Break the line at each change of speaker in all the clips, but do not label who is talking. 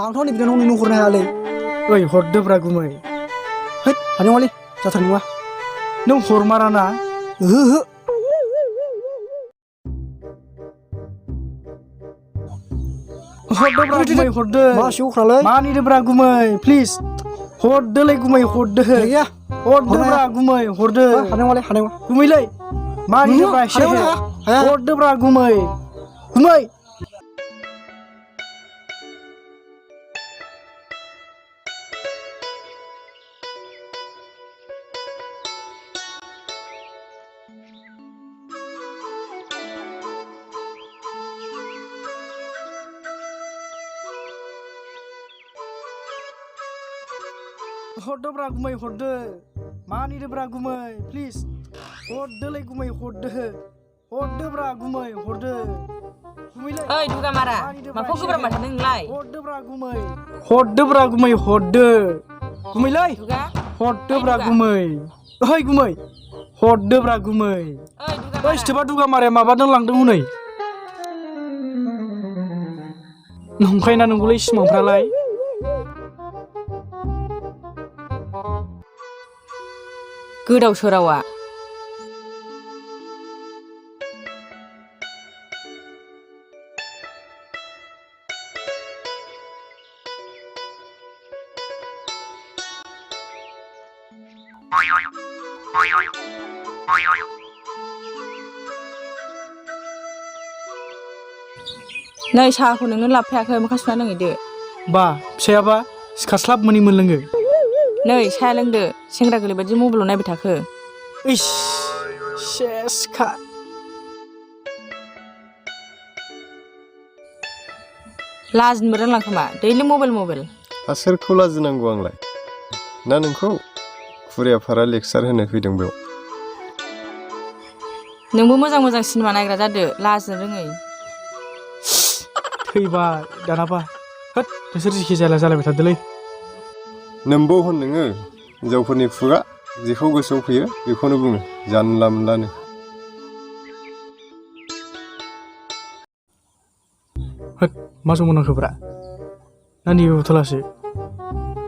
आंथ' नै बिनानावनि न' हरनो हायालै
ओइ हरदोब्रा गुमै
है हानाय नङालै जाथारनाय नङा
नों हरमाराना
ओहो
हरदोब्रा गुमै हरदो
मा सिवख्रालै
मानिदोब्रा गुमै प्लिज हरदोलै गुमै हरदो
गैया
हरदोब्रा गुमै हरदो
हानाय नङालै हानाय नङा
गुमैलै मानिदोब्रा एसे
हानाय नङा हाया
हरदोब्रा गुमै गुमै हरदोब्रा गुमै हरदो मानिदोब्रा गुमै प्लिज हरदोलै गुमै हरदो हरदोब्रा गुमै हरदो गुमैलै
ओइ दुगामारा माखौ गोब्राब माथादों नोंलाय
हरदोब्रा गुमै हरदो गुमैलै
दुगा
हरदोब्रा गुमै ओइ गुमै हरदोब्रा गुमै
ओइ दुगामारा
ओइ स्टेपा दुगामाराया माबादों लांदों हनै नंखायना नंगौलै सिमांफ्रालाय
गोदाव सोरावा नै साहाखौ नोंनो लाबोफायाखै मोखां सुना लोंहैदो
बा फिसायाबा सिखारस्लाब मोनि मोनलोङो
नै साहा लोंदो सेंग्रा गोरलै बायदि मबाइलाव नायबाय थाखो
इस सेसखा
लाजिनोबो रोंलां खोमा दैलि मबाइल
सोरखौ लाजिनांगौ आंलाय ना नोंखौ खुरियाफारा लेक्सार होनो फैदों बेयाव
नोंबो मोजां मोजां सिनेमा नायग्रा जादो लाजिनो रोङै
थैबाय दानाबा होद नोंसोर जेखि जाया जालायबाय थादोलै
नोम्बौ होन नोङो हिनजावफोरनि खुगा जेखौ गोसोआव फैयो बेखौनो बुङो जानला मोनलानो
होद मा सोंबावनांगौब्रा ना नैबे बथलासो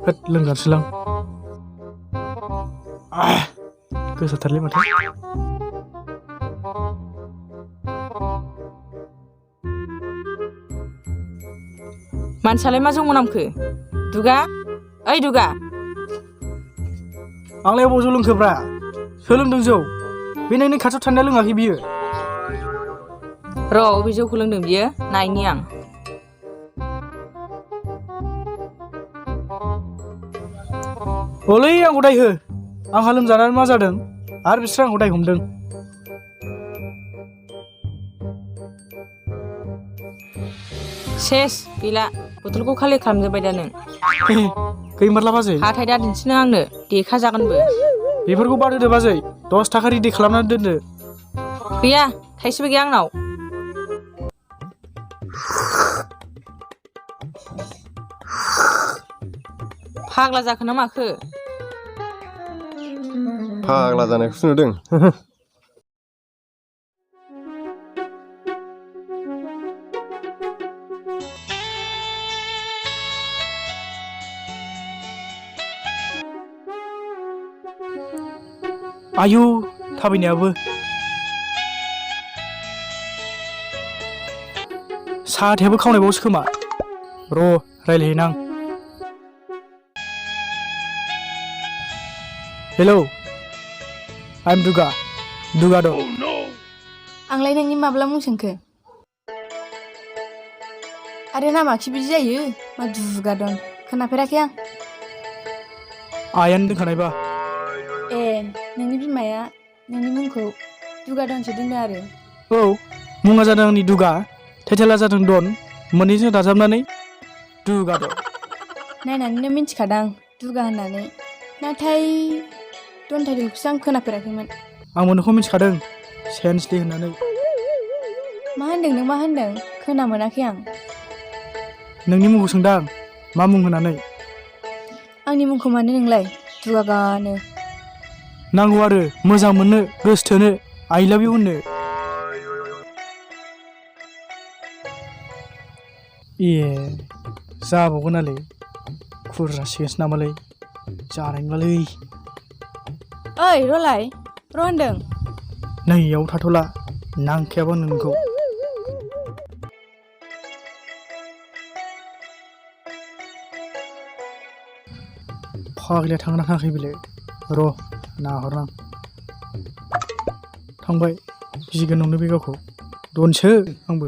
होद लोंगानोसैलां गोसाथारलै माथो
मानसियालाय मा जौ मोनामखो दुगा ओइ दुगा
आंलाय अबाव जौ लोंखोब्रा सोलोंदों जौ बे नोंनि खाथियाव थानाया लोङाखै बियो
र' अबे जौखौ लोंदों बियो नायनि आं
अलै आंखौ दाय हो आंहा लोमजानानै मा जादों आरो बिसोर आंखौ दाय हमदों
सेस गैला बथलखौ खालि खालामजोब्बाय दा नों
गैमारला बाजै
हाथाय दा दिन्थिनो आंनो देखा जागोनबो
बेफोरखौ बाद होदो बाजै 10 थाखा रेडि खालामनानै दोनदो
गैया थाइसेबो गैया आंनाव फाग्ला जाखो ना माखो
फाग्ला जानायखौसो नुदों
आयु थाबायनायाबो साथायाबो खावनायबावसो खोमा र' रायलायहैनां हेलौ आइ एम दुगा दं
आंलाय नोंनि माब्ला मुं सोंखो आरो नामाखि बिदि जायो मा दुगा दं खोनाफेराखै आं
आयानो दोनखानायबा
ए नोंनि बिमाया नोंनि मुंखौ दुगा दनसो दोनदों आरो
औ मुङा जादों आंनि दुगा टाइटेला जादों दन मोननैजों दाजाबनानै दुगा दं
नायनानैनो मिन्थिखादां दुगा होननानै नाथाय दन टाइटेलखौसो आं खोनाफेराखैमोन
आंबो नोंखौ मिथिखादों सेन्सलि होननानै
मा होनदों नों मा होनदों खोना मोनाखै आं
नोंनि मुंखौ सोंदां मा मुं होननानै
आंनि मुंखौ मानो नोंलाय दुगागानो
नांगौ आरो मोजां मोननो गोसोथोनो आइ लाभ इउ होननो ए जाबावगोनालै खुरजासिगोनसो नामालै जानाय नंलालै
ओइ रलाय र' होनदों
नैयाव थाथ'ला नांखायाबा नोंखौ फाग्लिया थांना थाङाखै बेलाय र' नाहरनां थांबाय गिगोन नंनो बे गावखौ दनसो आंबो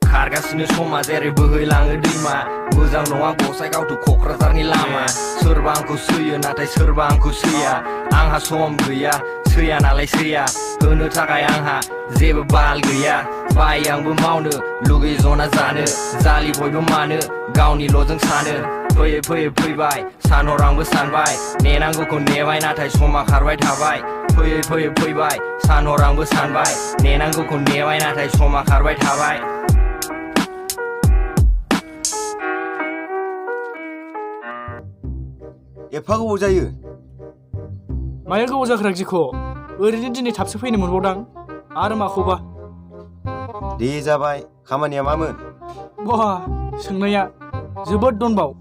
खारगासिनो समा जेरै बोहैलाङो दैमा मोजां नङा गसाइ गावथु क'क्राझारनि लामा सोरबा आंखौ सैयो नाथाय सोरबा आंखौ सैया आंहा सम गैया सैया नालाय सैया होनो थाखाय आंहा जेबो बाल गैया बाय आंबो मावनो लुगैयो जना जानो जालि बयबो मानो गावनिल'जों सानो फैयै फैयै फैबाय सानहर आंबो सानबाय नेनांगौखौ नेबाय नाथाय समा खारबाय थाबाय फैयै फैयै फैबाय सानहर आंबो सानबाय नेनांगौखौ नेबाय नाथाय समा खारबाय थाबाय
एफा गोबाव जायो
माया गोबाव जाखो रागजिख' ओरैनो दिनै थाबसो फैनो मोनबावदां आरो माखौबा
दे जाबाय खामानिया मामोन
बहा सोंनाया जोबोद दनबाव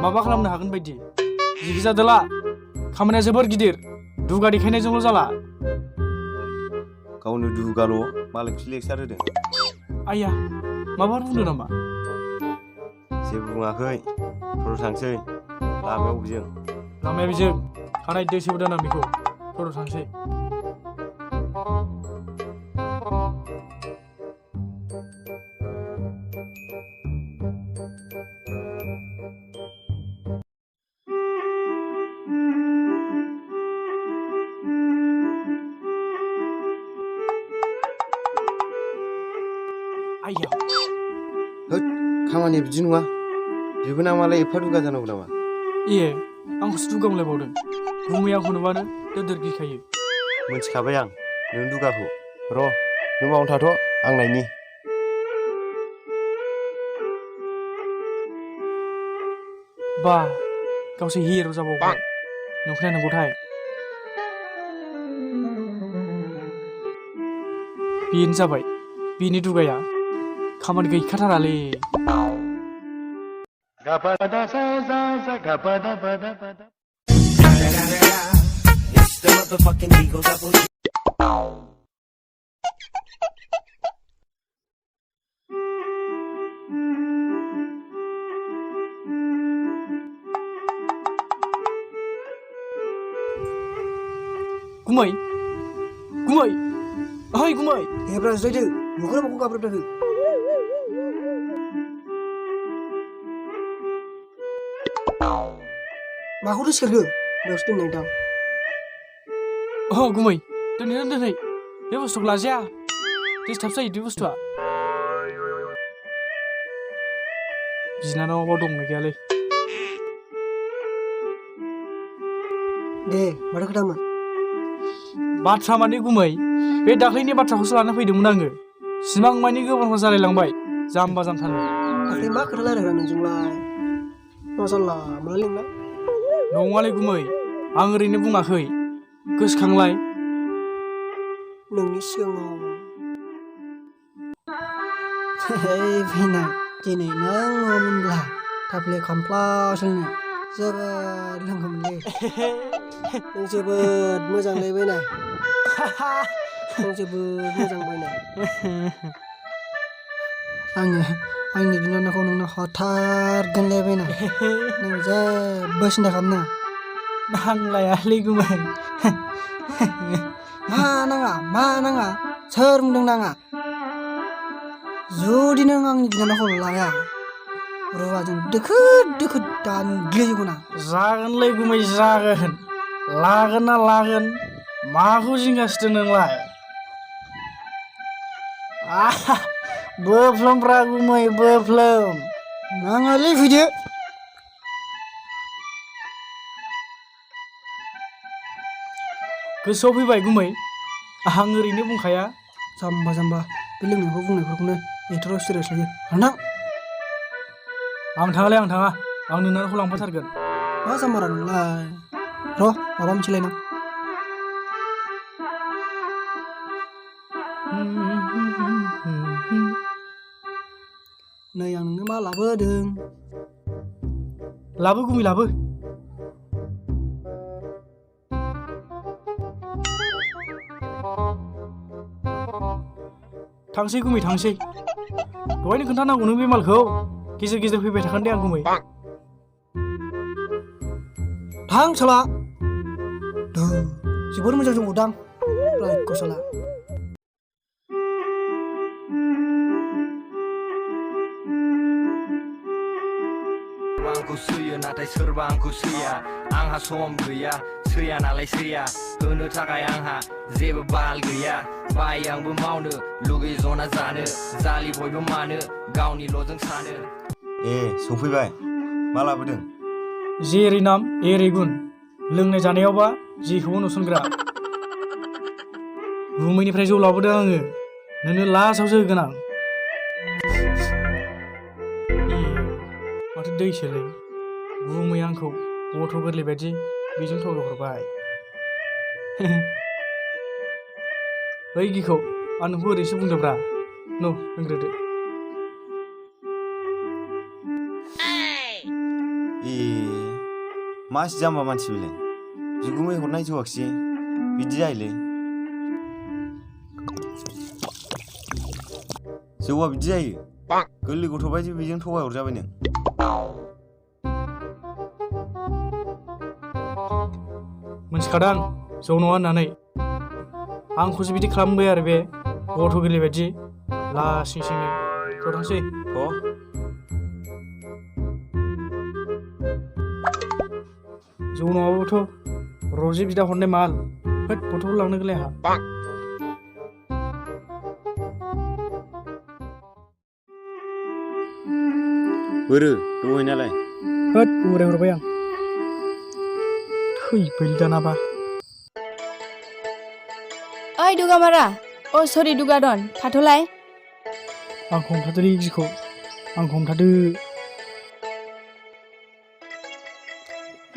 माबा खालामनो हागोन बायदि जिखि जादोला खामानिया जोबोर गिदिर दुगा देखायनायजोंल' जाला
गावनो दुगाल' मालायखौसो लेक्सार होदों
आइया माबा बुंदों नामा
जेबो बुङाखै थर' थांसै लामायाव बिजों
लामाया बेजों खानाय दैसोबो दाना बेखौ थर' थांसै आइया
होद खामानिया बिदि नङा बेबो नामालाय एफा दुगा जानांगौ नामा
ए आंखौसो दुगा मोनलायबावदों गुमै आंखौ नुबानो दोदोर गिखायो
मोनथिखाबाय आं नों दुगाखौ र' नों मावनो थाथ' आं नायनि
बा गावसो हिर' जाबावबाय नंखाय नंगौथाय बेनो जाबाय बेनि दुगाया खामानि गैखाथारालै गुमै गुमै ओइ गुमै
हेब्रा जिरायदो नुखोना माखौ गाब्रबदों माखौथो सेरखो बेयावसो दोननाय दां
अ गुमै दोनै बे बुस्थुखौ लाजाया डिस्टार्ब जायो बे बुस्थुआ बिनानावाबा दंना गैयालै
दे माथो खोथामोन
बाथ्रा माने गुमै बे दाख्लैनि बाथ्राखौसो लाना फैदोंमोन आङो सिमां मानि गोबांफ्रा जालायलांबाय जाम्बा जाम्थानो
दाख्लै मा खोथा रायलायग्रा नोंजोंलाय मा जारला मोनलाय नोंलाय
नङालै गुमै आं ओरैनो बुङाखै गोसोखांलाय
नोंनि सिगाङाव फैनाय दिनै नों न'मोनब्ला थाफ्ले खामफ्लाव सोलोंनो जोबोद लोंगौमोनलै नों जोबोद मोजां बायनाय नों जोबोद मोजां बायनाय आङो आंनि बिनानावखौ नोंनो हरथारगोनलै बायनाय नों जेबो सिन्था खालामनाङा
नांलायालै गुमै
मा नाङा सोर बुंदों नाङा जुदि नों आंनि बिनानावखौ लाया रुवाजों दोखो दोखो दानग्लिजोबगोन आं
जागोनलै गुमै जागोन लागोन ना लागोन माखौ जिंगासिदों नोंलाय बोफ्लोमफ्रा गुमै बोफ्लोम
नाङालै फैदो
गोसोआव फैबाय गुमै आं ओरैनो बुंखाया
जाम्बा जाम्बा बे लोंनायखौ बुंनायफोरखौनो एथ'र' सिरियास लायो थांथां
आं थाङालै आं थाङा आं नोंनाखौ लांफाथारगोन
मा जाम्बारा नोंलाय र' माबा मोनसे लायनां नै आं नोंनो मा लाबोदों।
लाबो गुमै लाबो। थांसै गुमै थांसै। दहायनो खोन्थानांगौ नों बे मालखौ। गेजेर गेजेर फैबाय थाखान दे आं गुमै।
थां साला। जोबोर मोजां दंदां रायख' साला।
आंखौ सैयो नाथाय सोरबा आंखौ सैया आंहा सम गैया सैया नालाय सैया होनो थाखाय आंहा जेबो बाल गैया बाय आंबो मावनो लुगैयो जना जानो जालि बयबो मानो गावनिल'जों सानो
सफैबाय मा लाबोदों
जेरै नाम एरै गुन लोंनाय जानायावबा जेखौबो नुसनग्रा गुमैनिफ्राय जौ लाबोदों आङो नोंनो लास्टआवसो होगोन आं माथो दैसोलै गुमै आंखौ गथ' गोरलै बायदि बेजों थगायहरबाय ओइ गिखौ आं नोंखौ ओरैसो बुंदोंब्रा नु लोंग्रोदो
मासि जाम्बा मानसि बेलाय बिगुमै हरनाय जौआखिसै बिदि जायोलै जौआ बिदि जायो गोरलै गथ' बायदि बेजों थगायहरजाबाय नों
मोनथिखादां जौ नङा होननानै आंखौसो बिदि खालामबाय आरो बे गथ' गोरलै बायदि लासिंसिंनो थ' थांसै जौ नङाबाबोथ' रजे बिदा हरनाय माल होद बथल लांनो गोरलै आंहा
बोरो दहैनालाय
होद उराय हरबाय आं थैबाय दानाबा
ओइ दुगामारा अ सरि दुगादन थाथ'लाय
आंखौ हमथादो गिखौ आंखौ हमथादो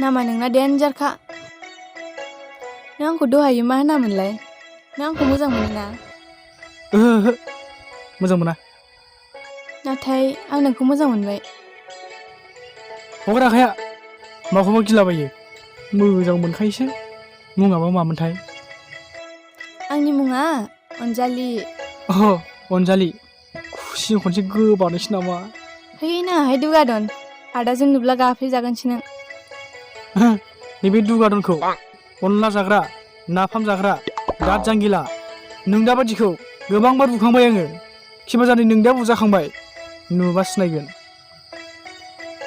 नामा नोंना डेन्जारखा नों आंखौ दहायो मा होनामोनलाय नों आंखौ मोजां मोनो ना
ओहो मोजां मोना
नाथाय आं नोंखौ मोजां मोनबाय
हगार आखाया माखौबा गिलाबायो मोजां मोनखायोसो मुङाबा मामोनथाय
आंनि मुङा अनजालि
अनजालि खुसिजों खनसे गोबानोसै नामा
है नाहाय दुगादन आदाजों नुब्ला गाफ्लेजागोनसो नों
नैबे दुगादनखौ अनला जाग्रा नाफाम जाग्रा दाद जांगिला नों दाबादिखौ गोबां बार बुखांबाय आङो खिबा जानि नों दा बुजाखांबाय नुबा सिनायगोन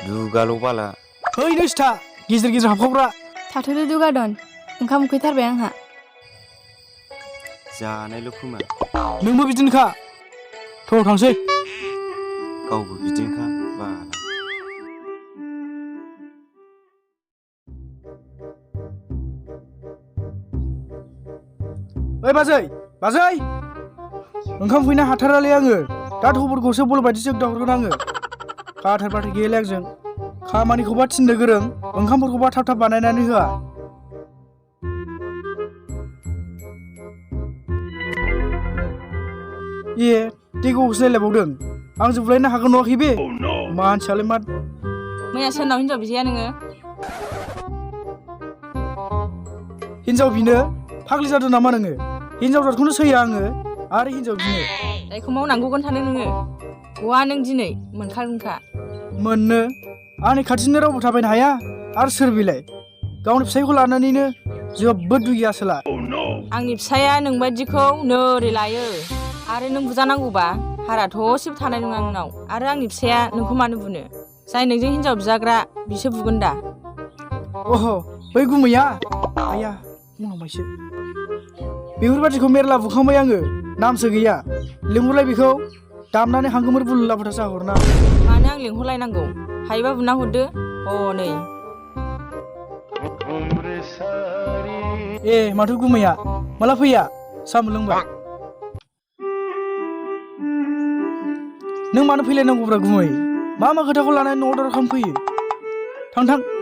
दुगाल' बाला
है नोंसिथा गेजेर गेजेर हाबखावग्रा
थाथ'दो दुगादन ओंखाम उखैथारबाय आंहा
जानायल' खोमा
नोंबो बिदिनोखा थ' थांसै
गावबो बिदिनोखा बाला
ओइ बाजै बाजै ओंखाम फैनो हाथारालै आङो दा थबरखौसो बल बायदि जोगदा हरगोन आङो खाथार बाथार गैयालै आंजों खामानिखौबा थिननो गोरों ओंखामफोरखौबा थाब थाब बानायनानै होआ दैखौसो नायलायबावदों आं जोबलायनो हागोन नङाखै बे मानसियालाय मा
मैया सोरनाव हिनजाव बिजाया नोङो
हिनजाव बिनो फाग्लि जादों नामा नोङो हिनजाव जादखौनो सैया आङो आरो हिनजाव बिनो
जायखौ मावनांगौगोन थानो नोङो गवा नों दिनै मोनखागोनखा
मोननो आंनि खाथिनो रावबो थाबायनो हाया आरो सोर बेलाय गावनि फिसायखौ लानानैनो जोबोद दुगि आसोला
आंनि फिसाया नोंबायदिखौ नोरै लायो आरो नों बुजानांगौबा हारा थसेबो थानाय नङा आंनाव आरो आंनि फिसाया नोंखौ मानो बुनो जाय नोंजों हिनजाव बिजाग्रा बिसो बुगोन दा
अह बै गुमैया आया बुंलांबायसो बेफोरबादिखौ मेरला बुखांबाय आङो नामसो गैया लिंहरलाय बेखौ दामनानै हांगोमोर बुलला बुथा जाहरना
मानो आं लिंहरलायनांगौ हायोबा बुना हरदो हनै
माथो गुमैया माला फैया साहा मोनलोंबाय नों मानो फैलायनांगौब्रा गुमै मा मा खोथाखौ लानानै अर्डार खालामफैयो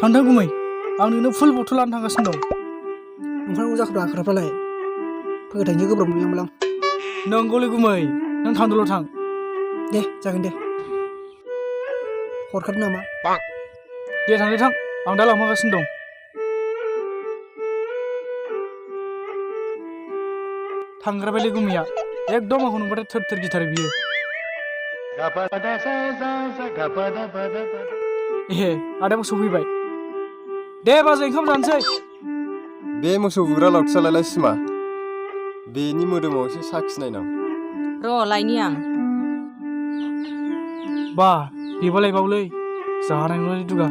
थां गुमै आं नोंनो फुल बथल लानो थांगासिनो दं
ओमफ्राय जाखोब्रा खोथाफ्रालाय फोथायनो गोब्राब मोनलांबालां
नंगौलै गुमै नों थांदोल' थां
दे जागोन दे हरखादों नामा?
दे थांदो थां आं दा लांफागासिनो दं। थांग्राबायलै गुमैया एकदम आंखौ नुबाथाय थोर थोर गिथारो बियो। ए आदाबो सफैबाय। दे बाजै ओंखाम जानोसै।
बे मोसौ बुग्रा लावथियालाय सिमा बेनि मोदोमाव एसे साखिनायनां।
र' लायनि आं।
बा बेबालाय बावलै जानाय नङालै दुगा।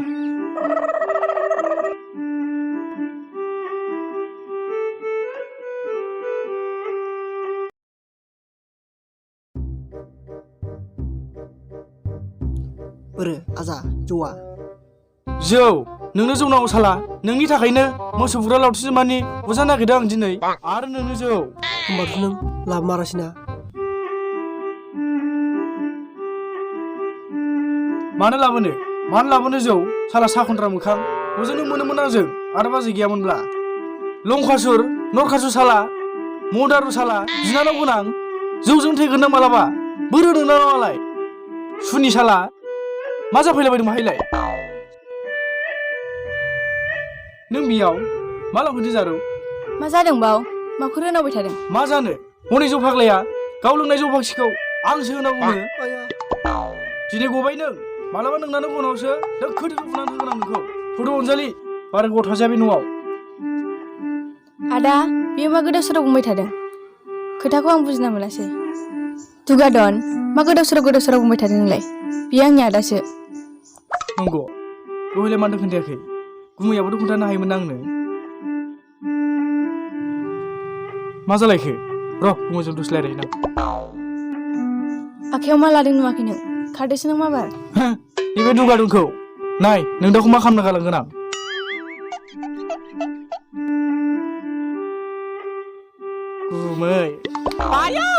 बोरो आजा जौआ?
जौ नोंनो जौ नांगौ साला नोंनि थाखायनो मोसौ बुग्रा लावथिजों मानि बुजा नागिरदों आं दिनै आरो नोंनो जौ।
होमबाथ' नों लाब मारासिना।
मानो लाबोनो जौ साला साखन्द्रा मोखां हजोंनो मोनोमोन आंजों आरो बाजै गैयामोनब्ला। लंखासुर नरखासुर साला मदारु साला बिनानाव गोनां जौजों थैगोन ना मालाबा बोरो नोंना मालाय सुनि साला मा जाफैलाबायदों माहायलाय? नों बेयाव मा लांफैदों जारौ?
मा जादों बाव? माखौ रोनावबाय थादों?
मा जानो हनै जौ फाग्लाया गाव लोंनाय जौ बाक्सिखौ आंसो होनांगौनो। दिनै गबाय नों मालाबा नोंनानो उनावसो दोखो दोखो बुनानै होगोन आं नोंखौ। थौदो अनजालि बारा गोबाव थाजाया बे न'आव।
आदा बियो मा गोदाव सोराव बुंबाय थादों? खोथाखौ आं बुजिना मोनासै। दुगादन मा गोदाव सोराव बुंबाय थादों नोंलाय? बियो आंनि आदासो।
नंगौ दहायलाय मानो खोन्थायाखै? गुमैयाबोथ' खोन्थानो हायोमोन आंनो। मा जालायखो? र' गुमैजों दसे रायलायहैनां।
आखायाव मा लादों नुवाखै नों? खारदोसो नों माबार?
नैबे दुगादनखौ नाय नों दाखौ मा खालामना गालांगोन आं। गुमै आयौ